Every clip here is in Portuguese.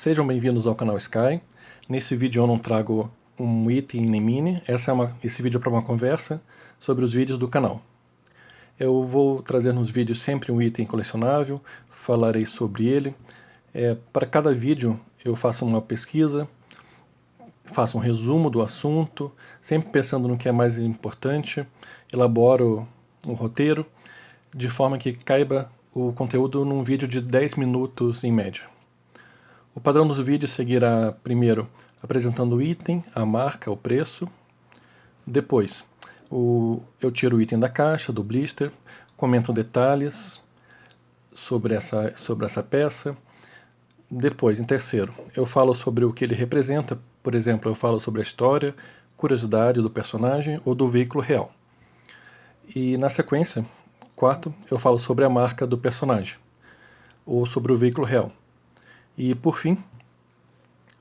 Sejam bem-vindos ao canal Sky. Nesse vídeo eu não trago um item nem mini, esse vídeo é para uma conversa sobre os vídeos do canal. Eu vou trazer nos vídeos sempre um item colecionável, falarei sobre ele. Para cada vídeo eu faço uma pesquisa, faço um resumo do assunto, sempre pensando no que é mais importante, elaboro um roteiro, de forma que caiba o conteúdo num vídeo de 10 minutos em média. O padrão dos vídeos seguirá primeiro apresentando o item, a marca, o preço. Depois, eu tiro o item da caixa, do blister, comento detalhes sobre essa peça. Depois, em terceiro, eu falo sobre o que ele representa. Por exemplo, eu falo sobre a história, curiosidade do personagem ou do veículo real. E na sequência, quarto, eu falo sobre a marca do personagem ou sobre o veículo real. E, por fim,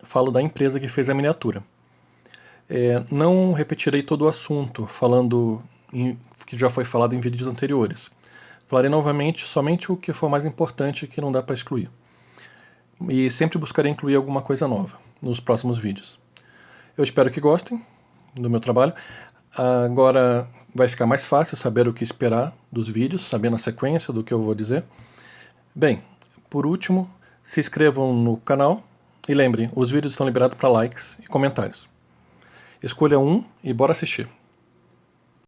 falo da empresa que fez a miniatura. Não repetirei todo o assunto, que já foi falado em vídeos anteriores. Falarei novamente somente o que for mais importante que não dá para excluir. E sempre buscarei incluir alguma coisa nova nos próximos vídeos. Eu espero que gostem do meu trabalho. Agora vai ficar mais fácil saber o que esperar dos vídeos, sabendo a sequência do que eu vou dizer. Bem, por último, se inscrevam no canal e lembrem, os vídeos estão liberados para likes e comentários. Escolha um e bora assistir.